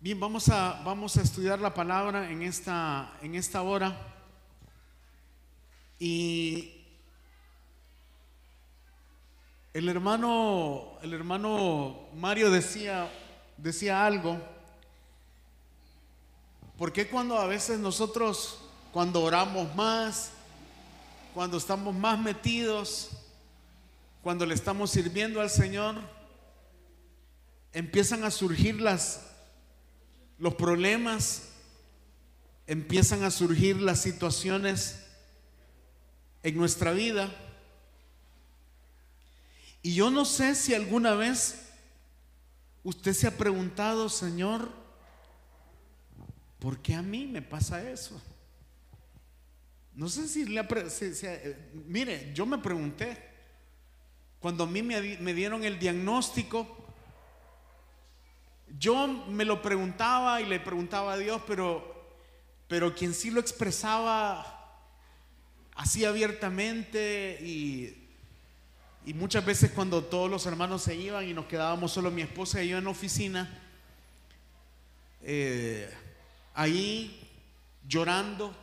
Bien, vamos a estudiar la palabra en esta hora. Y el hermano Mario decía algo. ¿Por qué cuando a veces nosotros, cuando oramos más, cuando estamos más metidos, cuando le estamos sirviendo al Señor, empiezan a surgir los problemas, empiezan a surgir las situaciones en nuestra vida? Y yo no sé si alguna vez usted se ha preguntado: Señor, ¿por qué a mí me pasa eso? No sé si mire, yo me pregunté cuando a mí me dieron el diagnóstico. Yo me lo preguntaba y le preguntaba a Dios, pero quien sí lo expresaba así abiertamente, y muchas veces cuando todos los hermanos se iban y nos quedábamos solo mi esposa y yo en la oficina, ahí llorando,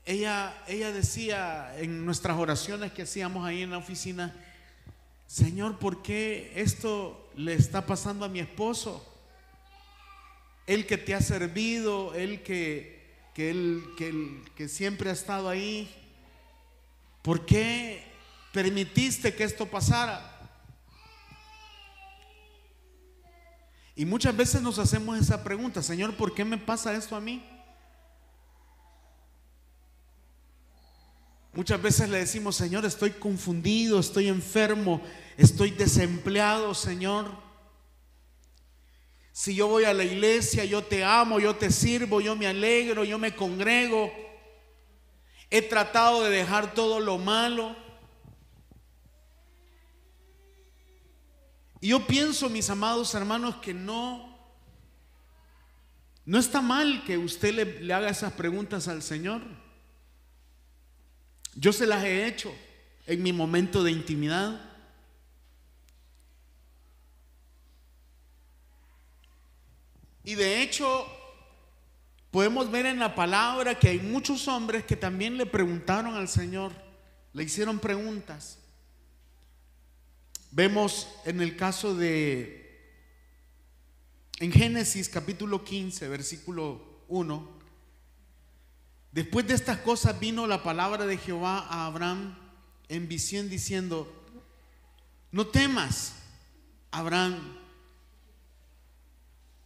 ella decía en nuestras oraciones que hacíamos ahí en la oficina: Señor, ¿por qué esto le está pasando a mi esposo? Él que te ha servido, él que siempre ha estado ahí. ¿Por qué permitiste que esto pasara? Y muchas veces nos hacemos esa pregunta: Señor, ¿por qué me pasa esto a mí? Muchas veces le decimos: Señor, estoy confundido, estoy enfermo, estoy desempleado, Señor. Si yo voy a la iglesia, yo te amo, yo te sirvo, yo me alegro, yo me congrego. He tratado de dejar todo lo malo. Y yo pienso, mis amados hermanos, que no está mal que usted le haga esas preguntas al Señor. Yo se las he hecho en mi momento de intimidad. Y de hecho, podemos ver en la palabra que hay muchos hombres que también le preguntaron al Señor, le hicieron preguntas. Vemos en el caso en Génesis capítulo 15, versículo 1. Después de estas cosas vino la palabra de Jehová a Abraham en visión diciendo: no temas, Abraham.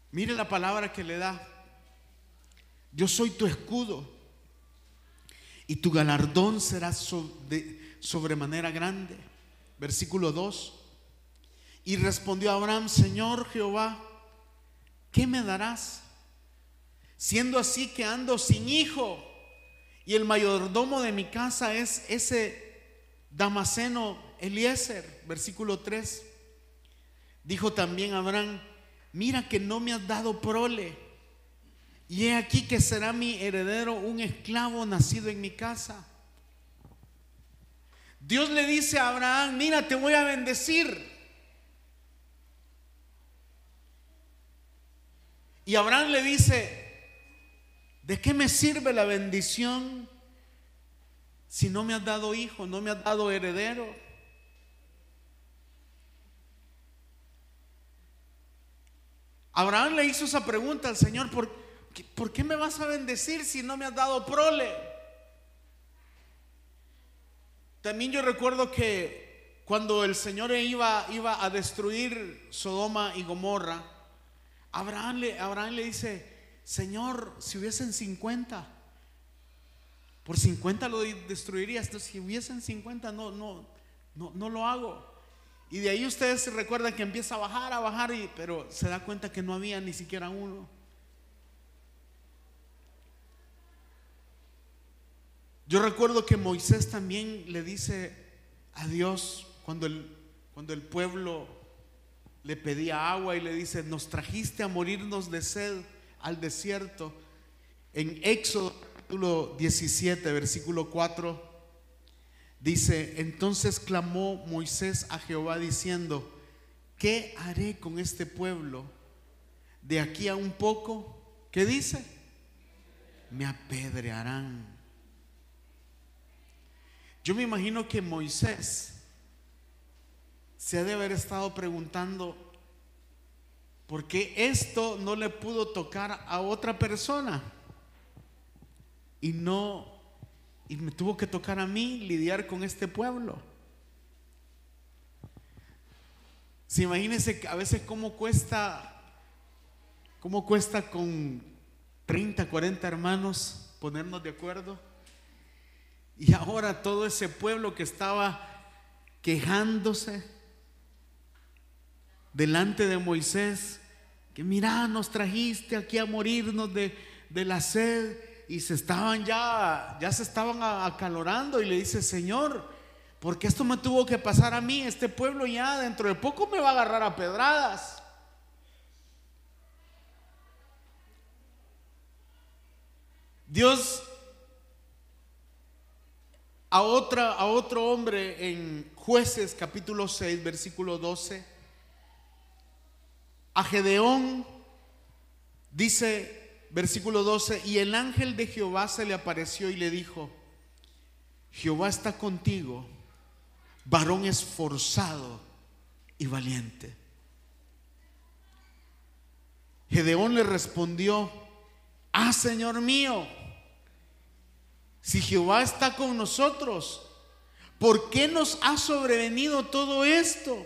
Mire la palabra que le da: yo soy tu escudo y tu galardón será sobremanera grande. Versículo 2. Y respondió Abraham: Señor Jehová, ¿qué me darás? Siendo así que ando sin hijo, y el mayordomo de mi casa es ese Damaseno Eliezer. Versículo 3. Dijo también Abraham: mira que no me has dado prole, y he aquí que será mi heredero un esclavo nacido en mi casa. Dios le dice a Abraham: mira, te voy a bendecir. Y Abraham le dice: ¿de qué me sirve la bendición si no me has dado hijo, no me has dado heredero? Abraham le hizo esa pregunta al Señor: ¿por qué me vas a bendecir si no me has dado prole? También yo recuerdo que cuando el Señor iba a destruir Sodoma y Gomorra, Abraham le dice: Señor, si hubiesen 50, por 50 lo destruirías. Entonces, si hubiesen 50, no lo hago. Y de ahí ustedes se recuerdan que empieza a bajar, pero se da cuenta que no había ni siquiera uno. Yo recuerdo que Moisés también le dice a Dios, cuando el pueblo le pedía agua, y le dice: nos trajiste a morirnos de sed al desierto. En Éxodo capítulo 17, versículo 4, dice: entonces clamó Moisés a Jehová diciendo: ¿qué haré con este pueblo? De aquí a un poco, ¿qué dice? Me apedrearán. Yo me imagino que Moisés se ha de haber estado preguntando, ¿por qué esto no le pudo tocar a otra persona? Y me tuvo que tocar a mí lidiar con este pueblo. Si imagínense a veces cómo cuesta con 30, 40 hermanos ponernos de acuerdo. Y ahora todo ese pueblo que estaba quejándose delante de Moisés, que mira, nos trajiste aquí a morirnos de la sed, y se estaban ya se estaban acalorando, y le dice: Señor, porque esto me tuvo que pasar a mí, este pueblo ya dentro de poco me va a agarrar a pedradas. Dios a otro hombre en Jueces capítulo 6 versículo 12, a Gedeón, dice versículo 12: y el ángel de Jehová se le apareció y le dijo: Jehová está contigo, varón esforzado y valiente. Gedeón le respondió: ah, Señor mío, si Jehová está con nosotros, ¿por qué nos ha sobrevenido todo esto?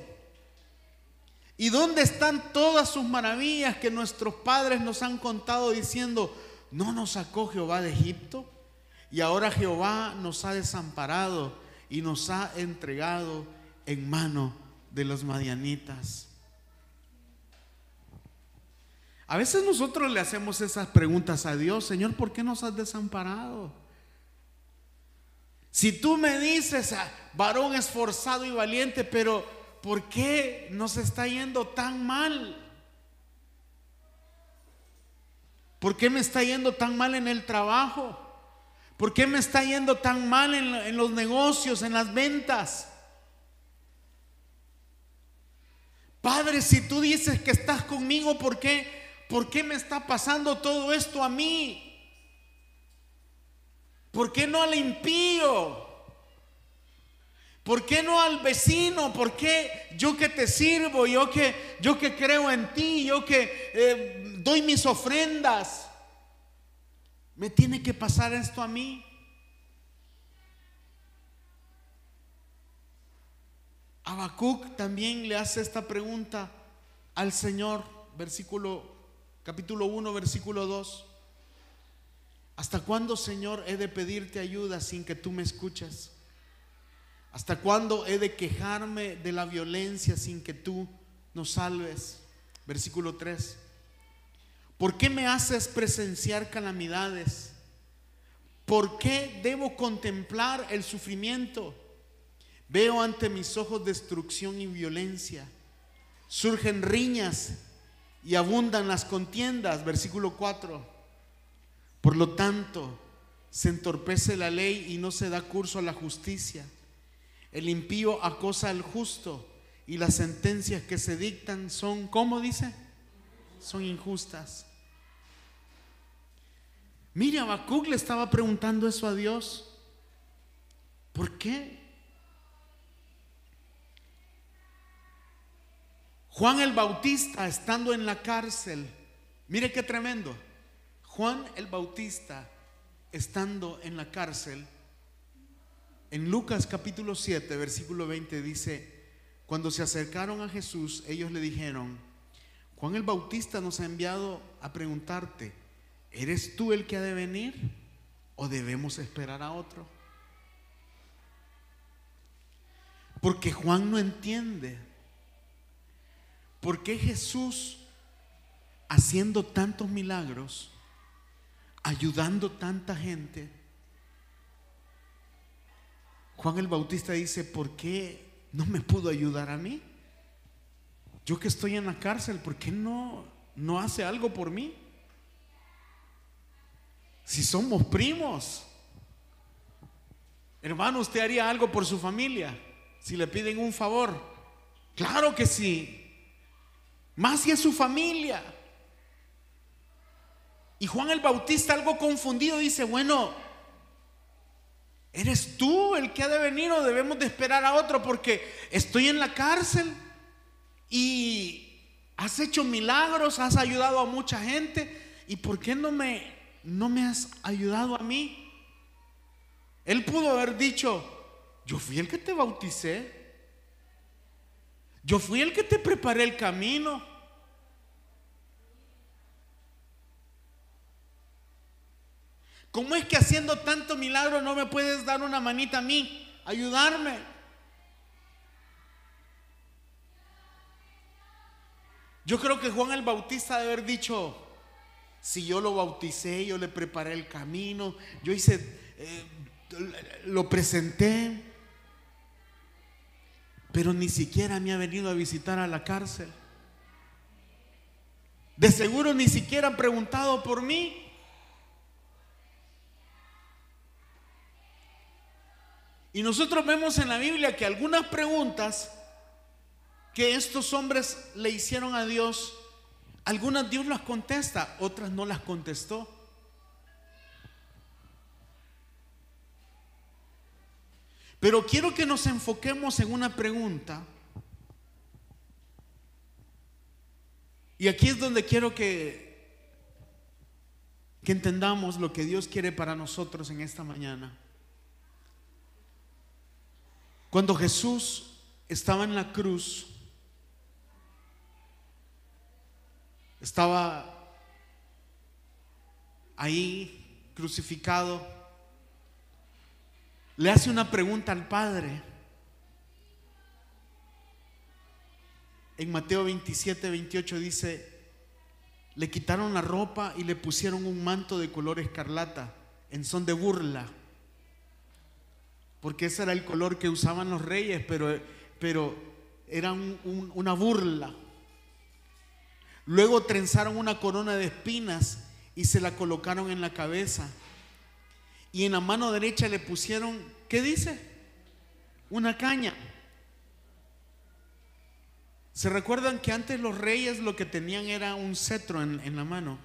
¿Y dónde están todas sus maravillas que nuestros padres nos han contado, diciendo: ¿no nos sacó Jehová de Egipto? Y ahora Jehová nos ha desamparado y nos ha entregado en mano de los madianitas. A veces nosotros le hacemos esas preguntas a Dios: Señor, ¿por qué nos has desamparado? Si tú me dices, varón esforzado y valiente, pero ¿por qué nos está yendo tan mal? ¿Por qué me está yendo tan mal en el trabajo? ¿Por qué me está yendo tan mal en los negocios, en las ventas? Padre, si tú dices que estás conmigo, ¿por qué me está pasando todo esto a mí? ¿Por qué no al impío? ¿Por qué no al vecino? ¿Por qué yo que te sirvo, yo que creo en ti, yo que doy mis ofrendas, me tiene que pasar esto a mí? Habacuc también le hace esta pregunta al Señor, capítulo 1, versículo 2. ¿Hasta cuándo, Señor, he de pedirte ayuda sin que tú me escuches? ¿Hasta cuándo he de quejarme de la violencia sin que tú nos salves? Versículo 3. ¿Por qué me haces presenciar calamidades? ¿Por qué debo contemplar el sufrimiento? Veo ante mis ojos destrucción y violencia. Surgen riñas y abundan las contiendas. Versículo 4. Por lo tanto, se entorpece la ley y no se da curso a la justicia. El impío acosa al justo y las sentencias que se dictan son, ¿cómo dice? Son injustas. Mire, Habacuc le estaba preguntando eso a Dios. ¿Por qué? Juan el Bautista, estando en la cárcel, mire qué tremendo. Juan el Bautista, estando en la cárcel, en Lucas capítulo 7 versículo 20 dice: cuando se acercaron a Jesús, ellos le dijeron: Juan el Bautista nos ha enviado a preguntarte, ¿eres tú el que ha de venir o debemos esperar a otro? Porque Juan no entiende por qué Jesús, haciendo tantos milagros, ayudando tanta gente, Juan el Bautista dice: ¿por qué no me pudo ayudar a mí? Yo que estoy en la cárcel, ¿por qué no hace algo por mí? Si somos primos. Hermano, ¿usted haría algo por su familia si le piden un favor? Claro que sí. más si es su familia. Y Juan el Bautista, algo confundido, dice: bueno, ¿eres tú el que ha de venir o debemos de esperar a otro? Porque estoy en la cárcel y has hecho milagros, has ayudado a mucha gente, ¿y por qué no me has ayudado a mí? Él pudo haber dicho: yo fui el que te bauticé, yo fui el que te preparé el camino. ¿Cómo es que haciendo tanto milagro no me puedes dar una manita a mí, ayudarme? Yo creo que Juan el Bautista debe haber dicho: si yo lo bauticé, yo le preparé el camino, yo hice, lo presenté, pero ni siquiera me ha venido a visitar a la cárcel. De seguro ni siquiera han preguntado por mí. Y nosotros vemos en la Biblia que algunas preguntas que estos hombres le hicieron a Dios, algunas Dios las contesta, otras no las contestó. Pero quiero que nos enfoquemos en una pregunta. Y aquí es donde quiero que entendamos lo que Dios quiere para nosotros en esta mañana. Cuando Jesús estaba en la cruz, estaba ahí crucificado, le hace una pregunta al Padre. En Mateo 27-28 dice: le quitaron la ropa y le pusieron un manto de color escarlata en son de burla, porque ese era el color que usaban los reyes, pero era una burla. Luego trenzaron una corona de espinas y se la colocaron en la cabeza, y en la mano derecha le pusieron, ¿qué dice? Una caña. ¿Se recuerdan que antes los reyes lo que tenían era un cetro en la mano?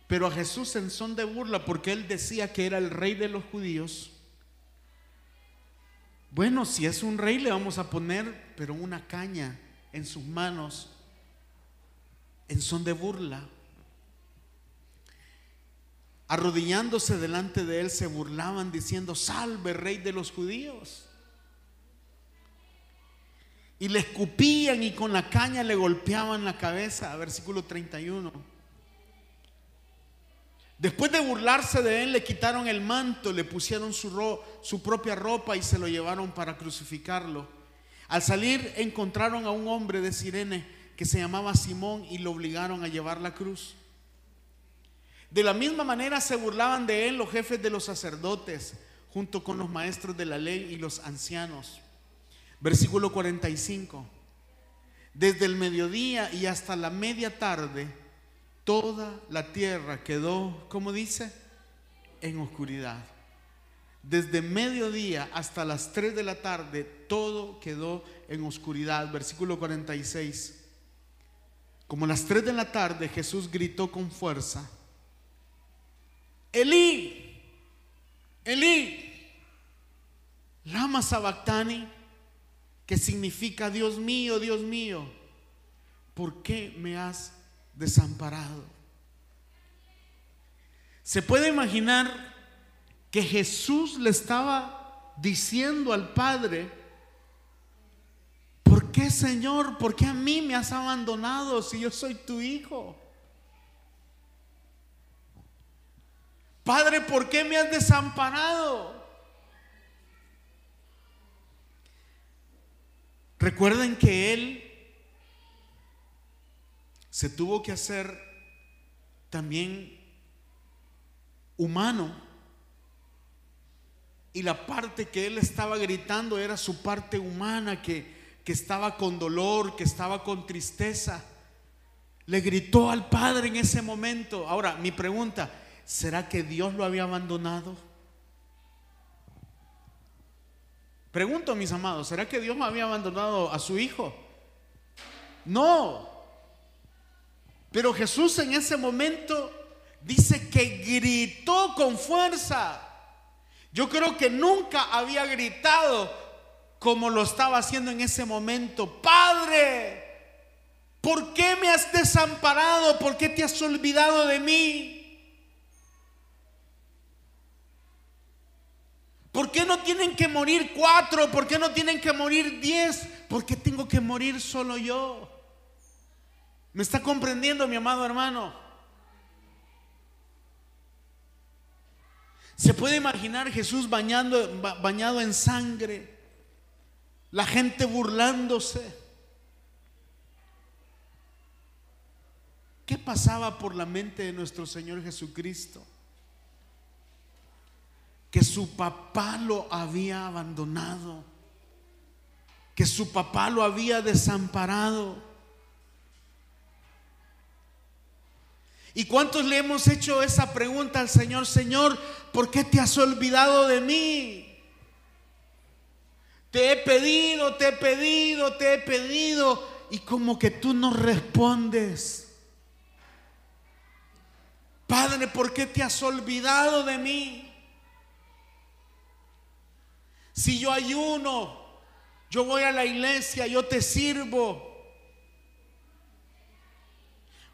Pero a Jesús, en son de burla, porque él decía que era el rey de los judíos, bueno, si es un rey le vamos a poner pero una caña en sus manos, en son de burla. Arrodillándose delante de él se burlaban diciendo: salve, rey de los judíos. Y le escupían y con la caña le golpeaban la cabeza. Versículo 31. Después de burlarse de él, le quitaron el manto, le pusieron su propia ropa y se lo llevaron para crucificarlo. Al salir encontraron a un hombre de Cirene que se llamaba Simón y lo obligaron a llevar la cruz. De la misma manera se burlaban de él los jefes de los sacerdotes, junto con los maestros de la ley y los ancianos. Versículo 45. Desde el mediodía y hasta la media tarde, toda la tierra quedó, ¿cómo dice? En oscuridad. Desde mediodía hasta las 3 de la tarde, todo quedó en oscuridad. Versículo 46. Como a las 3 de la tarde, Jesús gritó con fuerza: Elí, Elí, lama sabactani, que significa Dios mío, ¿por qué me has desamparado? Se puede imaginar que Jesús le estaba diciendo al Padre: ¿por qué, Señor? ¿Por qué a mí me has abandonado si yo soy tu hijo? Padre, ¿por qué me has desamparado? Recuerden que Él se tuvo que hacer también humano, y la parte que Él estaba gritando era su parte humana, que estaba con dolor, que estaba con tristeza. Le gritó al Padre en ese momento. Ahora, mi pregunta: ¿será que Dios lo había abandonado? Pregunto, mis amados, ¿será que Dios había abandonado a su hijo? No. Pero Jesús en ese momento dice que gritó con fuerza. Yo creo que nunca había gritado como lo estaba haciendo en ese momento. Padre, ¿por qué me has desamparado? ¿Por qué te has olvidado de mí? ¿Por qué no tienen que morir 4? ¿Por qué no tienen que morir 10? ¿Por qué tengo que morir solo yo? ¿Me está comprendiendo, mi amado hermano? Se puede imaginar Jesús bañado en sangre, la gente burlándose. ¿Qué pasaba por la mente de nuestro Señor Jesucristo? Que su papá lo había abandonado, que su papá lo había desamparado. ¿Y cuántos le hemos hecho esa pregunta al Señor? Señor, ¿por qué te has olvidado de mí? Te he pedido, te he pedido, te he pedido, y como que tú no respondes. Padre, ¿por qué te has olvidado de mí? Si yo ayuno, yo voy a la iglesia, yo te sirvo.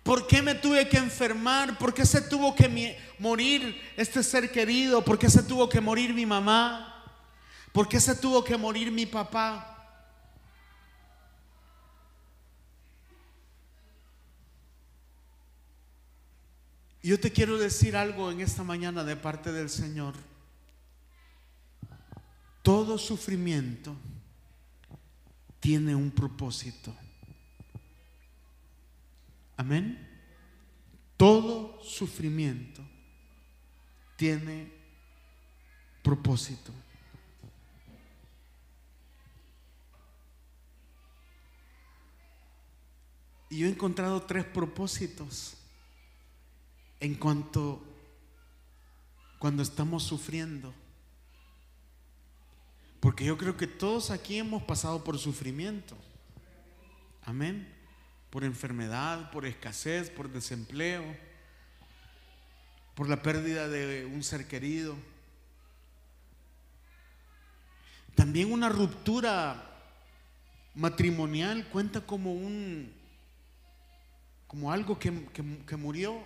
¿Por qué me tuve que enfermar? ¿Por qué se tuvo que morir este ser querido? ¿Por qué se tuvo que morir mi mamá? ¿Por qué se tuvo que morir mi papá? Y yo te quiero decir algo en esta mañana de parte del Señor. Todo sufrimiento tiene un propósito. Amén. Todo sufrimiento tiene propósito. Y yo he encontrado 3 propósitos cuando estamos sufriendo. Porque yo creo que todos aquí hemos pasado por sufrimiento. Amén. Por enfermedad, por escasez, por desempleo, por la pérdida de un ser querido. También una ruptura matrimonial cuenta como algo que murió.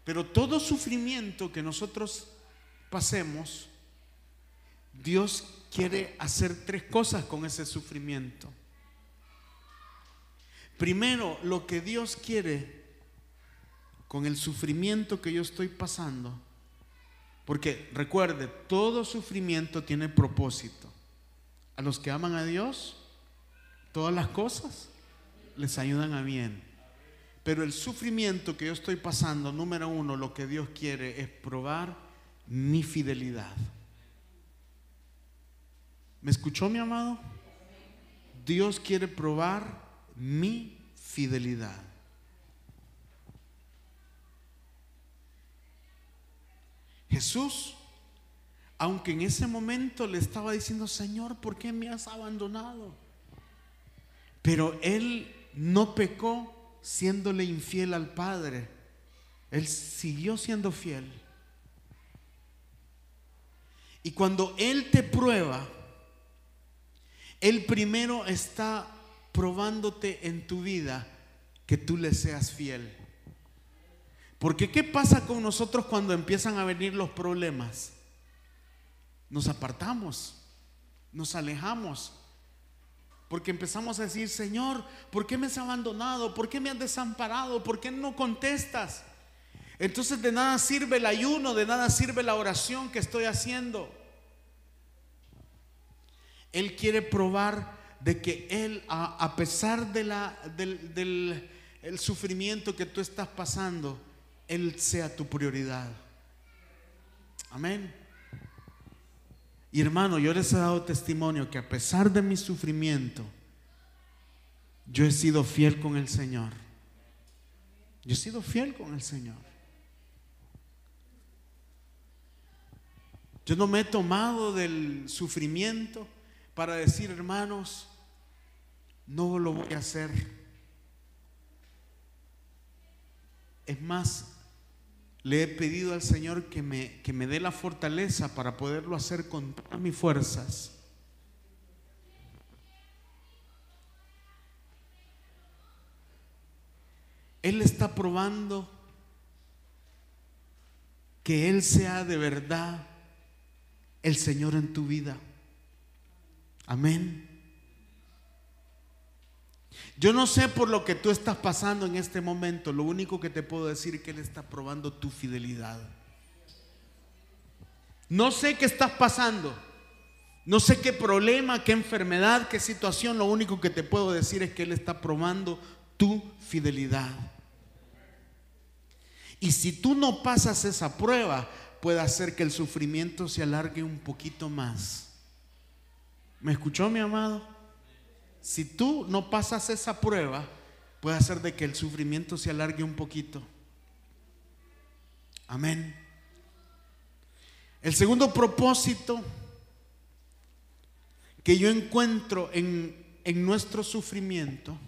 Pero todo sufrimiento que nosotros pasemos, Dios quiere hacer 3 cosas con ese sufrimiento. Primero, lo que Dios quiere con el sufrimiento que yo estoy pasando, porque recuerde, todo sufrimiento tiene propósito. A los que aman a Dios, todas las cosas les ayudan a bien. Pero el sufrimiento que yo estoy pasando, número 1, lo que Dios quiere es probar mi fidelidad. ¿Me escuchó, mi amado? Dios quiere probar mi fidelidad. Jesús, aunque en ese momento le estaba diciendo: Señor, ¿por qué me has abandonado? Pero él no pecó siéndole infiel al Padre. Él siguió siendo fiel. Y cuando Él te prueba, Él primero está probándote en tu vida que tú le seas fiel. Porque ¿qué pasa con nosotros cuando empiezan a venir los problemas? Nos apartamos, nos alejamos, porque empezamos a decir: Señor, ¿por qué me has abandonado? ¿Por qué me has desamparado? ¿Por qué no contestas? Entonces de nada sirve el ayuno, de nada sirve la oración que estoy haciendo. Él quiere probar de que Él, a pesar del sufrimiento que tú estás pasando, Él sea tu prioridad. Amén. Y hermano, yo les he dado testimonio que a pesar de mi sufrimiento, yo he sido fiel con el Señor. Yo he sido fiel con el Señor. Yo no me he tomado del sufrimiento para decir: hermanos, no lo voy a hacer. Es más, le he pedido al Señor que me dé la fortaleza para poderlo hacer con todas mis fuerzas. Él está probando que Él sea de verdad el Señor en tu vida. Amén. Yo no sé por lo que tú estás pasando en este momento. Lo único que te puedo decir es que Él está probando tu fidelidad. No sé qué estás pasando, no sé qué problema, qué enfermedad, qué situación. Lo único que te puedo decir es que Él está probando tu fidelidad. Y si tú no pasas esa prueba, puede hacer que el sufrimiento se alargue un poquito más. ¿Me escuchó, mi amado? Si tú no pasas esa prueba, puede hacer de que el sufrimiento se alargue un poquito. Amén. El segundo propósito que yo encuentro en nuestro sufrimiento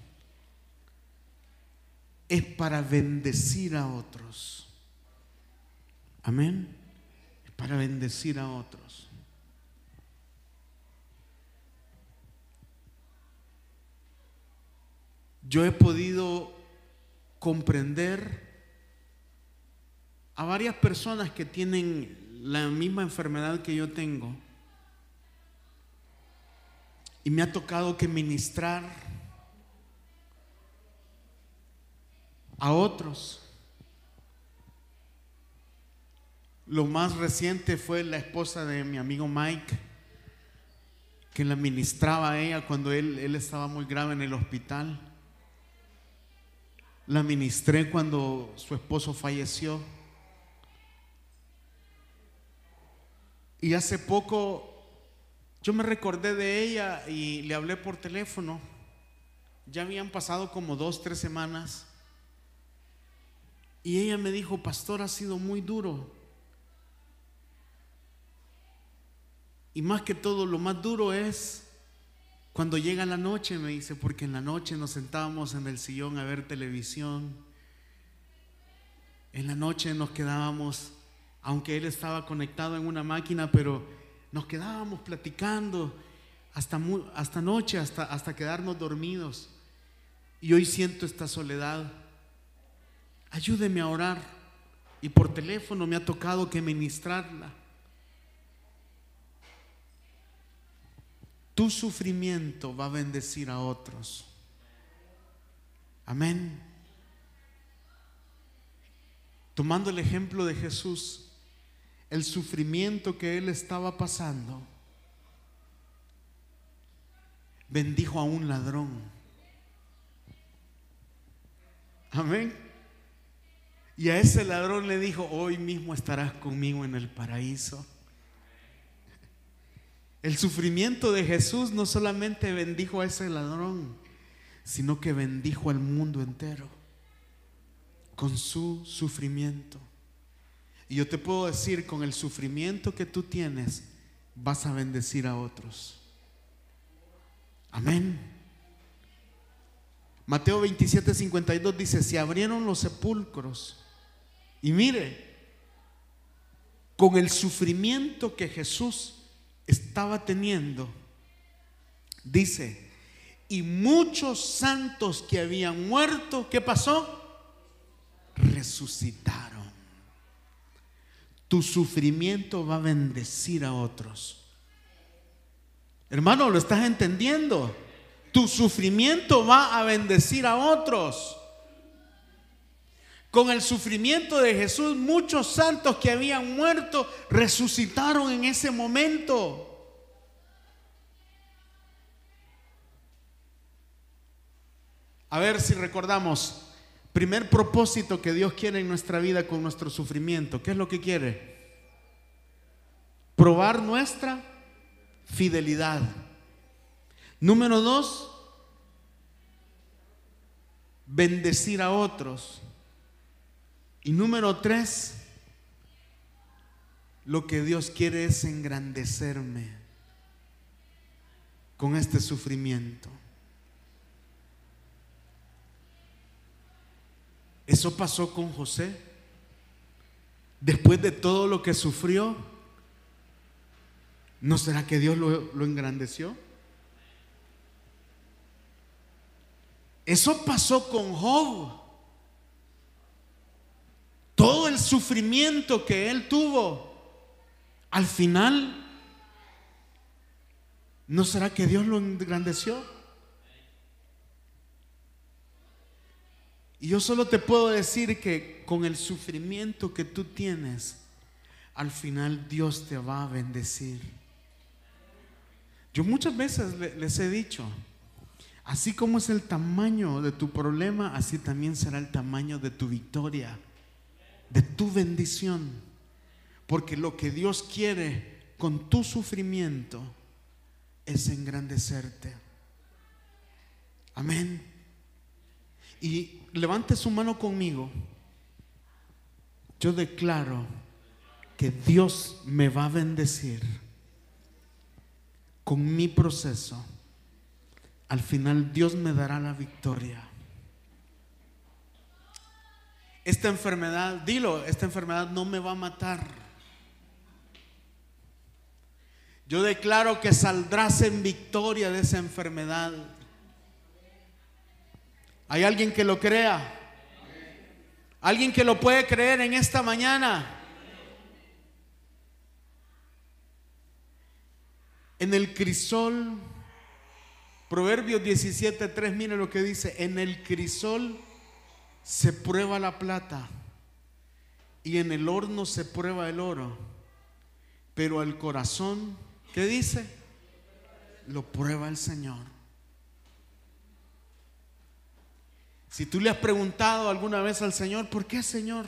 es para bendecir a otros. Amén. Es para bendecir a otros. Yo he podido comprender a varias personas que tienen la misma enfermedad que yo tengo, y me ha tocado que ministrar a otros. Lo más reciente fue la esposa de mi amigo Mike, que la ministraba a ella cuando él estaba muy grave en el hospital. La ministré cuando su esposo falleció. Y hace poco yo me recordé de ella y le hablé por teléfono. Ya habían pasado como 2-3 semanas. Y ella me dijo: pastor, ha sido muy duro. Y más que todo, lo más duro es cuando llega la noche, me dice, porque en la noche nos sentábamos en el sillón a ver televisión. En la noche nos quedábamos, aunque él estaba conectado en una máquina, pero nos quedábamos platicando hasta noche, hasta quedarnos dormidos. Y hoy siento esta soledad. Ayúdeme a orar. Y por teléfono me ha tocado que ministrarla. Tu sufrimiento va a bendecir a otros. Amén. Tomando el ejemplo de Jesús, el sufrimiento que él estaba pasando, bendijo a un ladrón. Amén. Y a ese ladrón le dijo: hoy mismo estarás conmigo en el paraíso. El sufrimiento de Jesús no solamente bendijo a ese ladrón, sino que bendijo al mundo entero con su sufrimiento. Y yo te puedo decir, con el sufrimiento que tú tienes, vas a bendecir a otros. Amén. Mateo 27:52 dice: se abrieron los sepulcros. Y mire, con el sufrimiento que Jesús estaba teniendo, dice, y muchos santos que habían muerto, ¿qué pasó? Resucitaron. Tu sufrimiento va a bendecir a otros. Hermano, ¿lo estás entendiendo? Tu sufrimiento va a bendecir a otros. Con el sufrimiento de Jesús, muchos santos que habían muerto resucitaron en ese momento. A ver si recordamos. Primer propósito que Dios quiere en nuestra vida con nuestro sufrimiento. ¿Qué es lo que quiere? Probar nuestra fidelidad. Número 2, bendecir a otros. Y número 3, lo que Dios quiere es engrandecerme con este sufrimiento. Eso pasó con José. Después de todo lo que sufrió, ¿no será que Dios lo engrandeció? Eso pasó con Job. Todo el sufrimiento que él tuvo, al final, ¿no será que Dios lo engrandeció? Y yo solo te puedo decir que con el sufrimiento que tú tienes, al final Dios te va a bendecir. Yo muchas veces les he dicho, así como es el tamaño de tu problema, así también será el tamaño de tu victoria, de tu bendición. Porque lo que Dios quiere con tu sufrimiento es engrandecerte. Amén. Y levante su mano conmigo. Yo declaro que Dios me va a bendecir con mi proceso. Al final Dios me dará la victoria. Esta enfermedad, dilo, esta enfermedad no me va a matar. Yo declaro que saldrás en victoria de esa enfermedad. ¿Hay alguien que lo crea? ¿Alguien que lo puede creer en esta mañana? En el crisol, Proverbios 17:3, mire lo que dice: en el crisol se prueba la plata y en el horno se prueba el oro, pero el corazón, ¿qué dice? Lo prueba el Señor. Si tú le has preguntado alguna vez al Señor, ¿por qué, Señor?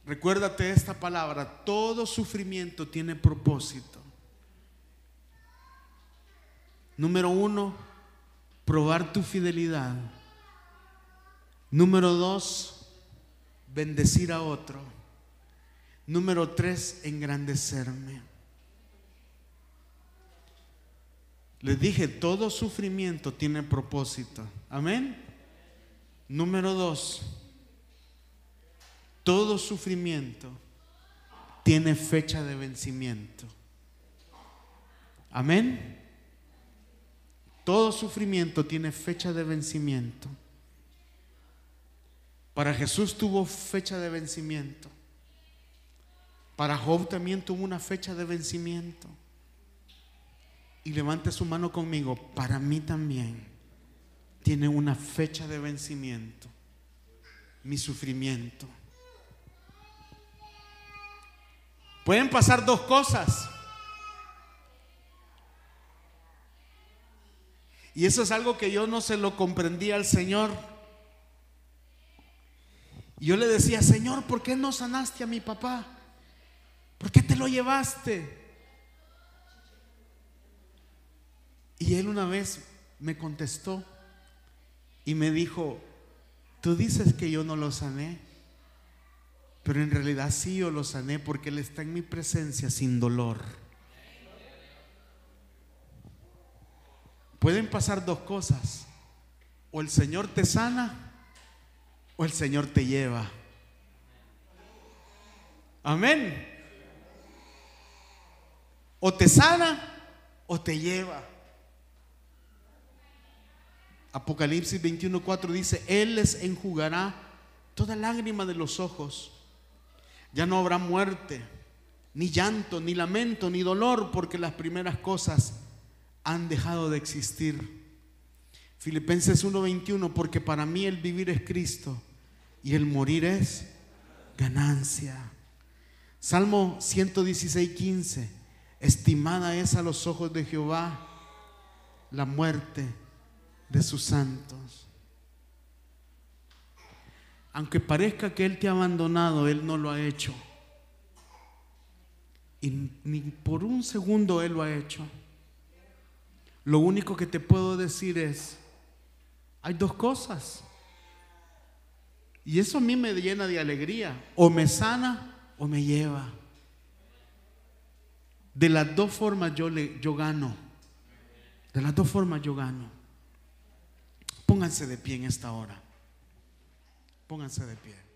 Recuérdate esta palabra: todo sufrimiento tiene propósito. Número 1, probar tu fidelidad. Número 2, bendecir a otro. Número 3, engrandecerme. Les dije, todo sufrimiento tiene propósito. Amén. Número 2, todo sufrimiento tiene fecha de vencimiento. Amén. Todo sufrimiento tiene fecha de vencimiento. Para Jesús tuvo fecha de vencimiento. Para Job también tuvo una fecha de vencimiento. Y levante su mano conmigo: para mí también tiene una fecha de vencimiento mi sufrimiento. Pueden pasar dos cosas. Y eso es algo que yo no se lo comprendía al Señor. Y yo le decía: Señor, ¿por qué no sanaste a mi papá? ¿Por qué te lo llevaste? Y él una vez me contestó y me dijo: tú dices que yo no lo sané, pero en realidad sí yo lo sané, porque él está en mi presencia sin dolor. Pueden pasar dos cosas: o el Señor te sana o el Señor te lleva. Amén. O te sana o te lleva. Apocalipsis 21:4 dice: Él les enjugará toda lágrima de los ojos. Ya no habrá muerte, ni llanto, ni lamento, ni dolor, porque las primeras cosas han dejado de existir. Filipenses 1:21: porque para mí el vivir es Cristo y el morir es ganancia. Salmo 116:15: estimada es a los ojos de Jehová la muerte de sus santos. Aunque parezca que Él te ha abandonado, Él no lo ha hecho. Y ni por un segundo Él lo ha hecho. Lo único que te puedo decir es: hay dos cosas. Y eso a mí me llena de alegría: o me sana o me lleva. De las dos formas yo gano. De las dos formas yo gano. Pónganse de pie en esta hora. Pónganse de pie.